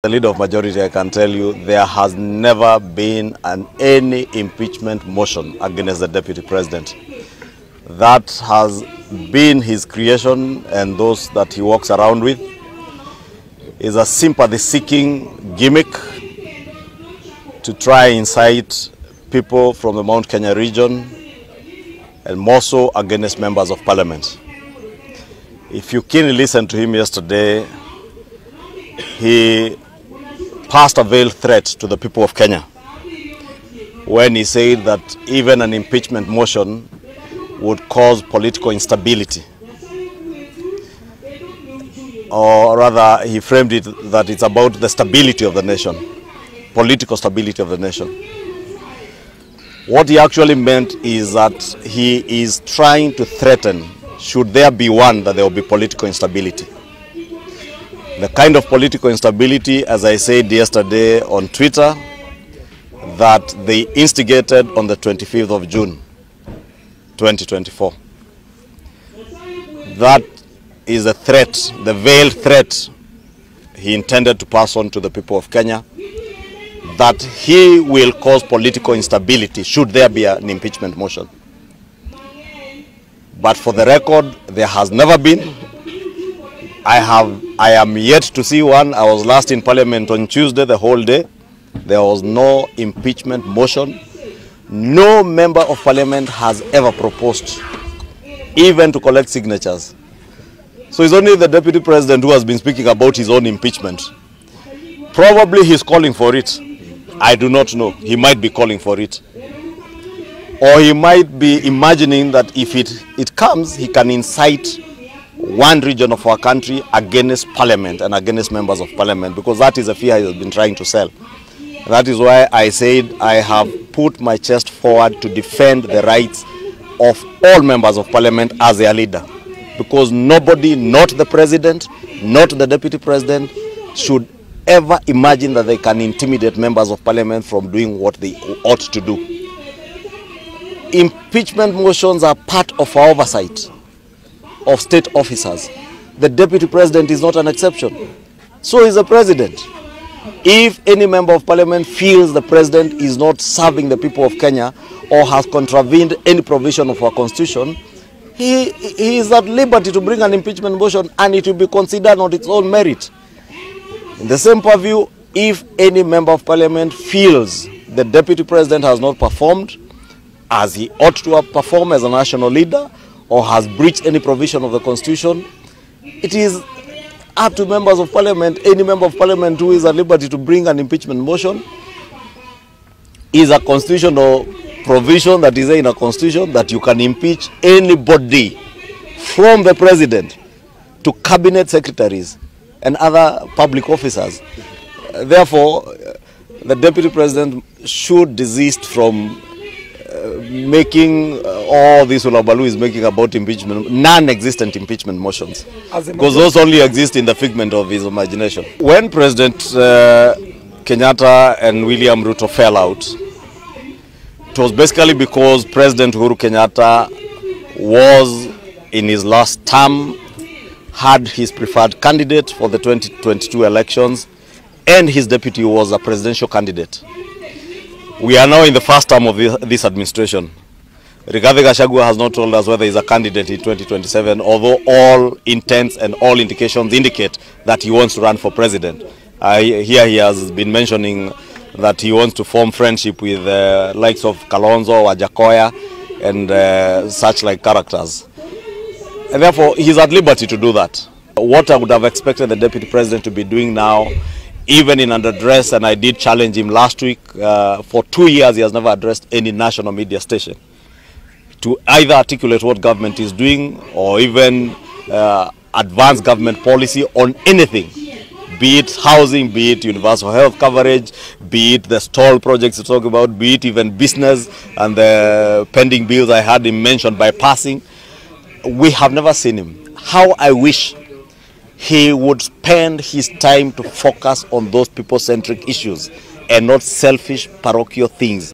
The leader of majority, I can tell you, there has never been any impeachment motion against the deputy president. That has been his creation, and those that he walks around with is a sympathy-seeking gimmick to try and incite people from the Mount Kenya region, and more so against members of parliament. If you keenly listened to him yesterday, he passed a veiled threat to the people of Kenya when he said that even an impeachment motion would cause political instability. Or rather, he framed it that it's about the stability of the nation, political stability of the nation. What he actually meant is that he is trying to threaten, should there be one, that there will be political instability. The kind of political instability, as I said yesterday on Twitter, that they instigated on the 25th of June, 2024. That is a threat, the veiled threat he intended to pass on to the people of Kenya, that he will cause political instability should there be an impeachment motion. But for the record, there has never been. I am yet to see one. I was last in Parliament on Tuesday, the whole day. There was no impeachment motion. No member of Parliament has ever proposed, even to collect signatures. So it's only the Deputy President who has been speaking about his own impeachment. Probably he's calling for it. I do not know. He might be calling for it. Or he might be imagining that if it comes, he can incite one region of our country against Parliament and against members of Parliament, because that is a fear he has been trying to sell. That is why I said I have put my chest forward to defend the rights of all members of Parliament as their leader. Because nobody, not the President, not the Deputy President, should ever imagine that they can intimidate members of Parliament from doing what they ought to do. Impeachment motions are part of our oversight of state officers. The Deputy President is not an exception. So is the President. If any member of Parliament feels the President is not serving the people of Kenya or has contravened any provision of our Constitution, he is at liberty to bring an impeachment motion, and it will be considered on its own merit. In the same purview, if any member of Parliament feels the Deputy President has not performed as he ought to have performed as a national leader, or has breached any provision of the Constitution, it is up to members of Parliament, any member of Parliament who is at liberty to bring an impeachment motion. Is a constitutional provision that is in a constitution that you can impeach anybody from the President to cabinet secretaries and other public officers. Therefore, the Deputy President should desist from making all this Ulabalu is making about impeachment, non-existent impeachment motions, because those only exist in the figment of his imagination. When President Kenyatta and William Ruto fell out, it was basically because President Uhuru Kenyatta was in his last term, had his preferred candidate for the 2022 elections, and his deputy was a presidential candidate. We are now in the first term of this administration. Gachagua has not told us whether he is a candidate in 2027, although all intents and all indications indicate that he wants to run for president. Here he has been mentioning that he wants to form friendship with likes of Kalonzo, Wajakoya, and such like characters. And therefore, he is at liberty to do that. What I would have expected the Deputy President to be doing now, even in an address, and I did challenge him last week, for 2 years he has never addressed any national media station to either articulate what government is doing or even advance government policy on anything, be it housing, be it universal health coverage, be it the stall projects to talk about, be it even business and the pending bills I had him mentioned by passing. We have never seen him. How I wish he would spend his time to focus on those people-centric issues and not selfish parochial things.